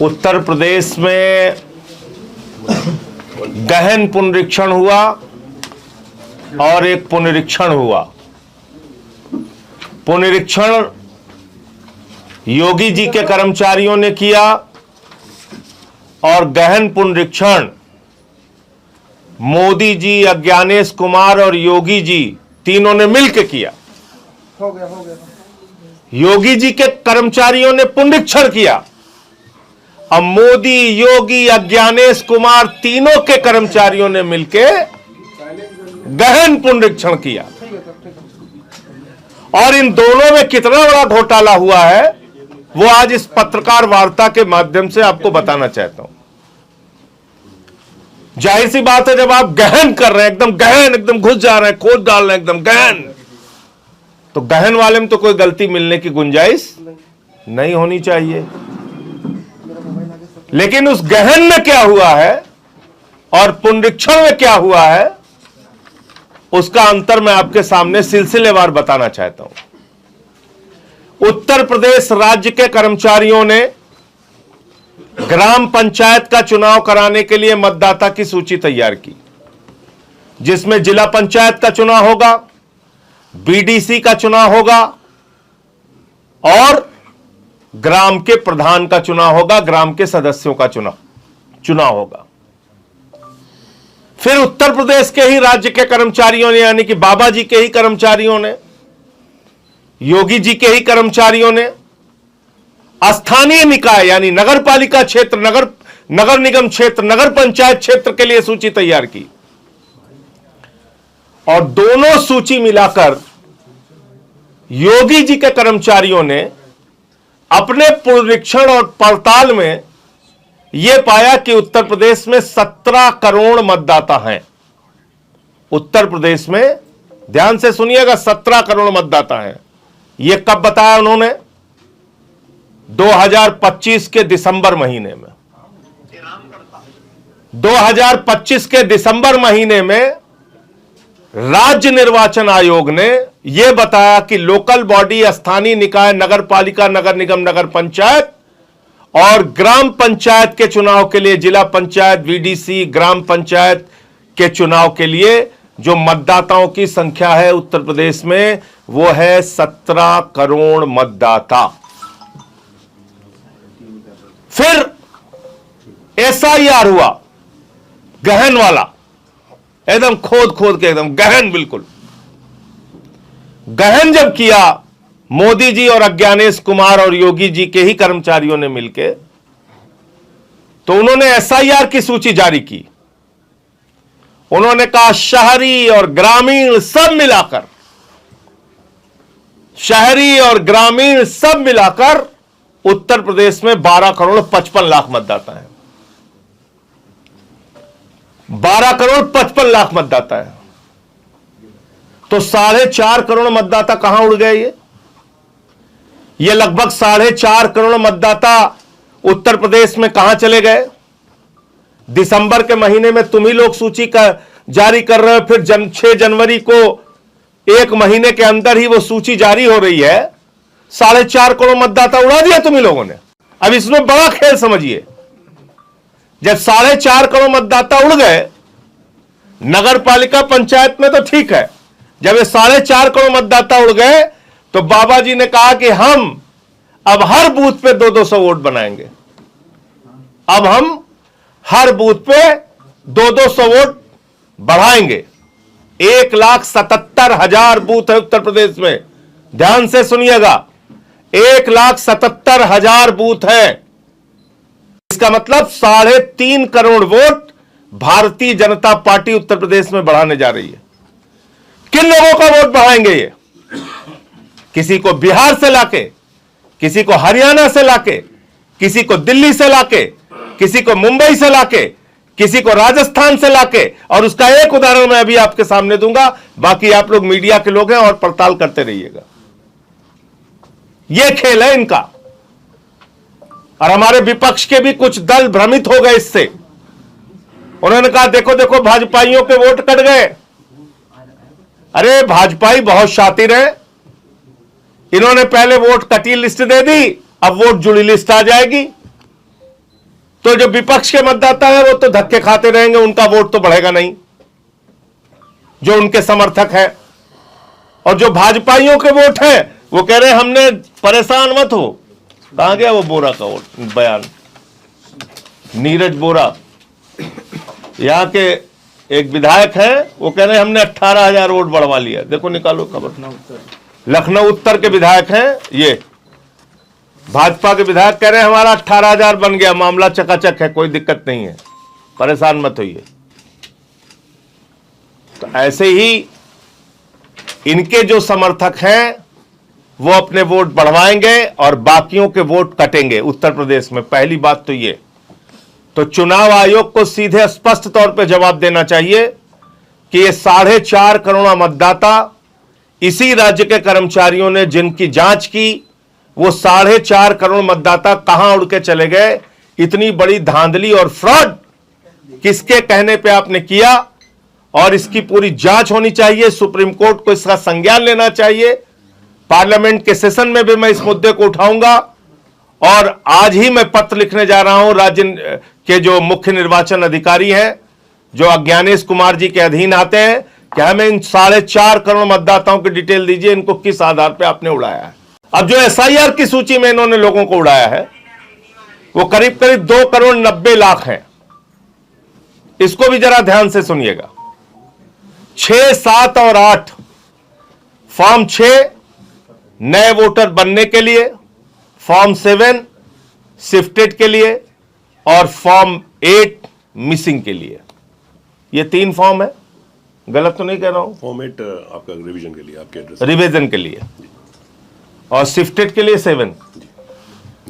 उत्तर प्रदेश में गहन पुनरीक्षण हुआ और एक पुनरीक्षण हुआ। पुनरीक्षण योगी जी के कर्मचारियों ने किया और गहन पुनरीक्षण मोदी जी, अज्ञानेश कुमार और योगी जी तीनों ने मिलकर किया। हो गया। योगी जी के कर्मचारियों ने पुनरीक्षण किया। अब मोदी, योगी, अज्ञानेश कुमार तीनों के कर्मचारियों ने मिलकर गहन पुनरीक्षण किया। और इन दोनों में कितना बड़ा घोटाला हुआ है वो आज इस पत्रकार वार्ता के माध्यम से आपको बताना चाहता हूं। जाहिर सी बात है, जब आप गहन कर रहे हैं, एकदम गहन, एकदम घुस जा रहे हैं, खोद डाल रहे हैं, एकदम गहन, तो गहन वाले में तो कोई गलती मिलने की गुंजाइश नहीं होनी चाहिए। लेकिन उस गहन में क्या हुआ है और पुनरीक्षण में क्या हुआ है, उसका अंतर मैं आपके सामने सिलसिलेवार बताना चाहता हूं। उत्तर प्रदेश राज्य के कर्मचारियों ने ग्राम पंचायत का चुनाव कराने के लिए मतदाता की सूची तैयार की, जिसमें जिला पंचायत का चुनाव होगा, बीडीसी का चुनाव होगा और ग्राम के प्रधान का चुनाव होगा, ग्राम के सदस्यों का चुनाव होगा। फिर उत्तर प्रदेश के ही राज्य के कर्मचारियों ने, यानी कि बाबा जी के ही कर्मचारियों ने, योगी जी के ही कर्मचारियों ने स्थानीय निकाय यानी नगर पालिका क्षेत्र, नगर निगम क्षेत्र, नगर पंचायत क्षेत्र के लिए सूची तैयार की और दोनों सूची मिलाकर योगी जी के कर्मचारियों ने अपने पुनरीक्षण और पड़ताल में यह पाया कि उत्तर प्रदेश में 17 करोड़ मतदाता हैं। उत्तर प्रदेश में, ध्यान से सुनिएगा, 17 करोड़ मतदाता हैं। यह कब बताया उन्होंने? 2025 के दिसंबर महीने में। 2025 के दिसंबर महीने में राज्य निर्वाचन आयोग ने यह बताया कि लोकल बॉडी, स्थानीय निकाय, नगर पालिका, नगर निगम, नगर पंचायत और ग्राम पंचायत के चुनाव के लिए, जिला पंचायत, वीडीसी, ग्राम पंचायत के चुनाव के लिए जो मतदाताओं की संख्या है उत्तर प्रदेश में, वो है 17 करोड़ मतदाता। फिर एसआईआर हुआ, गहन वाला, एकदम खोद के, एकदम गहन, बिल्कुल गहन जब किया मोदी जी और अज्ञानेश कुमार और योगी जी के ही कर्मचारियों ने मिलकर, तो उन्होंने एसआईआर की सूची जारी की। उन्होंने कहा शहरी और ग्रामीण सब मिलाकर, शहरी और ग्रामीण सब मिलाकर उत्तर प्रदेश में 12 करोड़ 55 लाख मतदाता हैं। 12 करोड़ 55 लाख मतदाता है। तो 4.5 करोड़ मतदाता कहां उड़ गए? ये लगभग 4.5 करोड़ मतदाता उत्तर प्रदेश में कहां चले गए? दिसंबर के महीने में तुम ही लोग सूची का जारी कर रहे हो, फिर 6 जनवरी को, एक महीने के अंदर ही वो सूची जारी हो रही है। 4.5 करोड़ मतदाता उड़ा दिया तुम ही लोगों ने। अब इसमें बड़ा खेल समझिए, जब 4.5 करोड़ मतदाता उड़ गए नगर पालिका पंचायत में तो ठीक है, जब ये 4.5 करोड़ मतदाता उड़ गए तो बाबा जी ने कहा कि हम अब हर बूथ पे 200 वोट बनाएंगे। अब हम हर बूथ पे 200 वोट बढ़ाएंगे। 1,77,000 बूथ है उत्तर प्रदेश में, ध्यान से सुनिएगा, 1,77,000 बूथ है। इसका मतलब 3.5 करोड़ वोट भारतीय जनता पार्टी उत्तर प्रदेश में बढ़ाने जा रही है। किन लोगों का वोट बढ़ाएंगे ये? किसी को बिहार से लाके, किसी को हरियाणा से लाके, किसी को दिल्ली से लाके, किसी को मुंबई से लाके, किसी को राजस्थान से लाके, और उसका एक उदाहरण मैं अभी आपके सामने दूंगा, बाकी आप लोग मीडिया के लोग हैं और पड़ताल करते रहिएगा। यह खेल है इनका। और हमारे विपक्ष के भी कुछ दल भ्रमित हो गए इससे। उन्होंने कहा देखो देखो भाजपाइयों के वोट कट गए। अरे भाजपाई बहुत शातिर है, इन्होंने पहले वोट कटी लिस्ट दे दी, अब वोट जुड़ी लिस्ट आ जाएगी। तो जो विपक्ष के मतदाता है वो तो धक्के खाते रहेंगे, उनका वोट तो बढ़ेगा नहीं, जो उनके समर्थक हैं। और जो भाजपाइयों के वोट हैं वो कह रहे हैं हमने, परेशान मत हो। कहां गया वो बोरा का वोट बयान, नीरज बोरा, यहां के एक विधायक है, वो कह रहे हैं हमने 18,000 वोट बढ़वा लिया। देखो निकालो खबर, लखनऊ उत्तर के विधायक हैं ये, भाजपा के विधायक कह रहे हैं हमारा 18,000 बन गया, मामला चकाचक है, कोई दिक्कत नहीं है, परेशान मत होइए। तो ऐसे ही इनके जो समर्थक हैं वो अपने वोट बढ़वाएंगे और बाकियों के वोट कटेंगे उत्तर प्रदेश में। पहली बात तो ये, तो चुनाव आयोग को सीधे स्पष्ट तौर पे जवाब देना चाहिए कि ये 4.5 करोड़ मतदाता, इसी राज्य के कर्मचारियों ने जिनकी जांच की, वो 4.5 करोड़ मतदाता कहां उड़ के चले गए? इतनी बड़ी धांधली और फ्रॉड किसके कहने पे आपने किया? और इसकी पूरी जांच होनी चाहिए, सुप्रीम कोर्ट को इसका संज्ञान लेना चाहिए। पार्लियामेंट के सेशन में भी मैं इस मुद्दे को उठाऊंगा और आज ही मैं पत्र लिखने जा रहा हूं राज्य के जो मुख्य निर्वाचन अधिकारी हैं, जो अज्ञानेश कुमार जी के अधीन आते हैं, कि हमें इन 4.5 करोड़ मतदाताओं की डिटेल दीजिए, इनको किस आधार पर आपने उड़ाया है। अब जो एसआईआर की सूची में इन्होंने लोगों को उड़ाया है वो करीब करीब 2 करोड़ 90 लाख है। इसको भी जरा ध्यान से सुनिएगा। 6, 7 और 8, फॉर्म 6 नए वोटर बनने के लिए, फॉर्म 7 शिफ्टेड के लिए और फॉर्म 8 मिसिंग के लिए। ये 3 फॉर्म है, गलत तो नहीं कह रहा हूं? फॉर्म 8 आपका रिवीजन के लिए, आपके एड्रेस रिवीजन के लिए, और शिफ्टेड के लिए 7,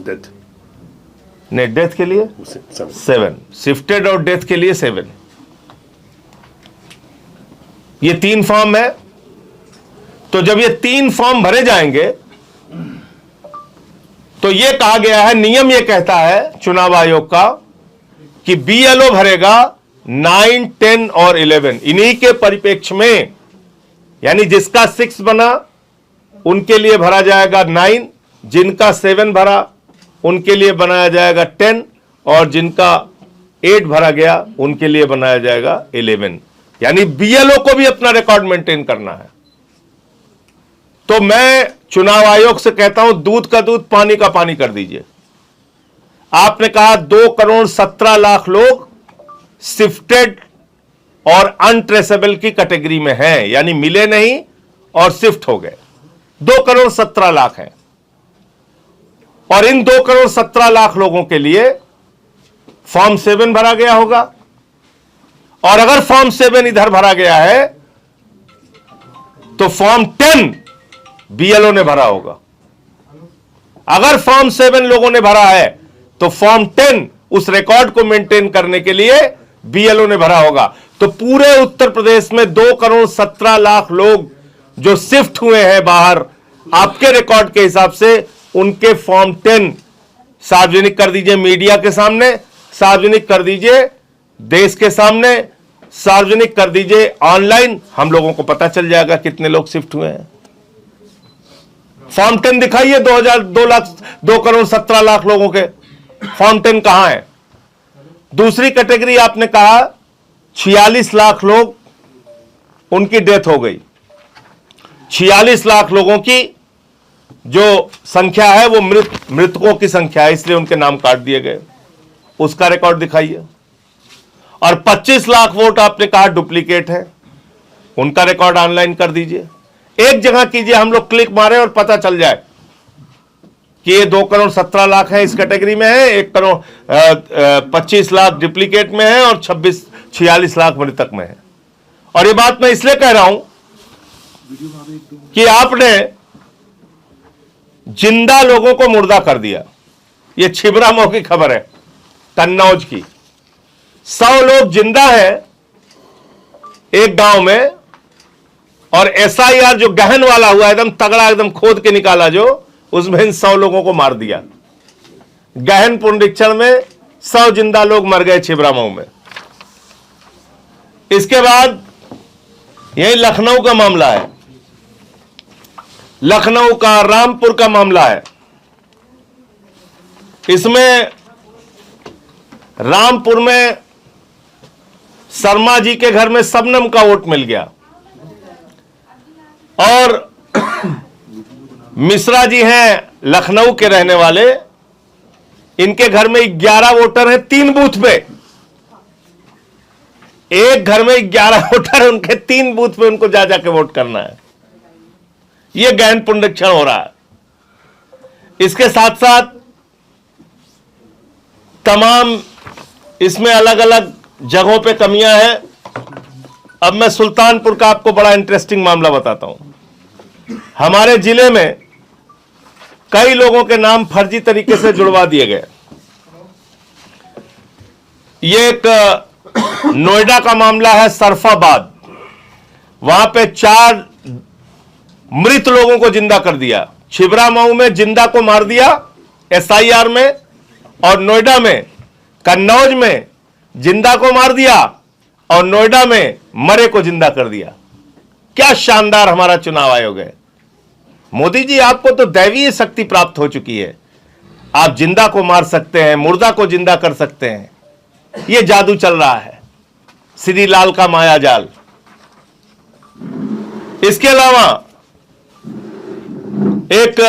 डेथ नहीं डेथ के लिए 7, शिफ्टेड और डेथ के लिए 7। ये 3 फॉर्म है। तो जब ये 3 फॉर्म भरे जाएंगे तो ये कहा गया है, नियम ये कहता है चुनाव आयोग का कि बीएलओ भरेगा 9, 10 और 11। इन्हीं के परिप्रेक्ष्य में, यानी जिसका 6 बना उनके लिए भरा जाएगा 9, जिनका 7 भरा उनके लिए बनाया जाएगा 10 और जिनका 8 भरा गया उनके लिए बनाया जाएगा 11। यानी बीएलओ को भी अपना रिकॉर्ड मेंटेन करना है। तो मैं चुनाव आयोग से कहता हूं, दूध का दूध पानी का पानी कर दीजिए। आपने कहा 2 करोड़ 17 लाख लोग शिफ्टेड और अनट्रेसेबल की कैटेगरी में हैं, यानी मिले नहीं और शिफ्ट हो गए। 2 करोड़ 17 लाख हैं और इन 2 करोड़ 17 लाख लोगों के लिए फॉर्म 7 भरा गया होगा। और अगर फॉर्म 7 इधर भरा गया है तो फॉर्म 10 बीएलओ ने भरा होगा। अगर फॉर्म 7 लोगों ने भरा है तो फॉर्म 10 उस रिकॉर्ड को मेंटेन करने के लिए बीएलओ ने भरा होगा। तो पूरे उत्तर प्रदेश में 2 करोड़ 17 लाख लोग जो शिफ्ट हुए हैं बाहर, आपके रिकॉर्ड के हिसाब से उनके फॉर्म 10 सार्वजनिक कर दीजिए, मीडिया के सामने सार्वजनिक कर दीजिए, देश के सामने सार्वजनिक कर दीजिए, ऑनलाइन हम लोगों को पता चल जाएगा कितने लोग शिफ्ट हुए हैं। फॉर्म 10 दिखाइए, 2 करोड़ 17 लाख लोगों के फॉर्म 10 कहां है? दूसरी कैटेगरी आपने कहा 46 लाख लोग, उनकी डेथ हो गई। 46 लाख लोगों की जो संख्या है वो मृतकों की संख्या है, इसलिए उनके नाम काट दिए गए। उसका रिकॉर्ड दिखाइए। और 25 लाख वोट आपने कहा डुप्लीकेट है, उनका रिकॉर्ड ऑनलाइन कर दीजिए। एक जगह कीजिए, हम लोग क्लिक मारे और पता चल जाए कि ये 2 करोड़ 17 लाख है, इस कैटेगरी में है, 1 करोड़ 25 लाख डुप्लीकेट में है और 46 लाख मृतक में है। और ये बात मैं इसलिए कह रहा हूं कि आपने जिंदा लोगों को मुर्दा कर दिया। ये छिबरामऊ की खबर है, कन्नौज की। 100 लोग जिंदा है एक गांव में, और एसआईआर जो गहन वाला हुआ, एकदम तगड़ा, एकदम खोद के निकाला, जो उसमें इन 100 लोगों को मार दिया। गहन पुनरीक्षण में 100 जिंदा लोग मर गए छिबरामऊ में। इसके बाद यही लखनऊ का मामला है, लखनऊ का रामपुर का मामला है। इसमें रामपुर में शर्मा जी के घर में शबनम का वोट मिल गया और मिश्रा जी हैं लखनऊ के रहने वाले, इनके घर में 11 वोटर हैं 3 बूथ पे। एक घर में 11 वोटर है, उनके 3 बूथ पे उनको जा जाके वोट करना है। यह गहन पुनरीक्षण हो रहा है। इसके साथ साथ तमाम इसमें अलग अलग जगहों पे कमियां हैं। अब मैं सुल्तानपुर का आपको बड़ा इंटरेस्टिंग मामला बताता हूं। हमारे जिले में कई लोगों के नाम फर्जी तरीके से जुड़वा दिए गए। ये एक नोएडा का मामला है, सरफाबाद। वहां पे 4 मृत लोगों को जिंदा कर दिया। छिबरामऊ में जिंदा को मार दिया SIR में, और नोएडा में कन्नौज में जिंदा को मार दिया और नोएडा में मरे को जिंदा कर दिया। क्या शानदार हमारा चुनाव आयोग है। मोदी जी, आपको तो दैवीय शक्ति प्राप्त हो चुकी है। आप जिंदा को मार सकते हैं, मुर्दा को जिंदा कर सकते हैं। यह जादू चल रहा है, श्री लाल का माया जाल। इसके अलावा एक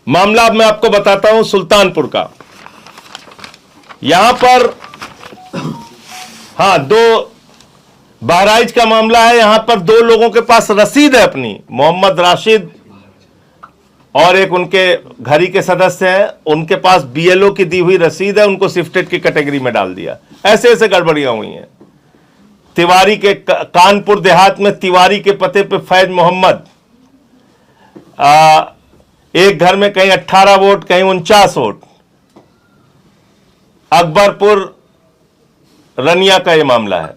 मामला मैं आपको बताता हूं सुल्तानपुर का। यहां पर हां 2 बहराइच का मामला है। यहां पर 2 लोगों के पास रसीद है अपनी, मोहम्मद राशिद और एक उनके घर ही के सदस्य हैं, उनके पास BLO की दी हुई रसीद है, उनको शिफ्टेड की कैटेगरी में डाल दिया। ऐसे ऐसे गड़बड़ियां हुई हैं। तिवारी के कानपुर देहात में तिवारी के पते पे फैज मोहम्मद, एक घर में कहीं 18 वोट, कहीं 49 वोट। अकबरपुर रनिया का यह मामला है।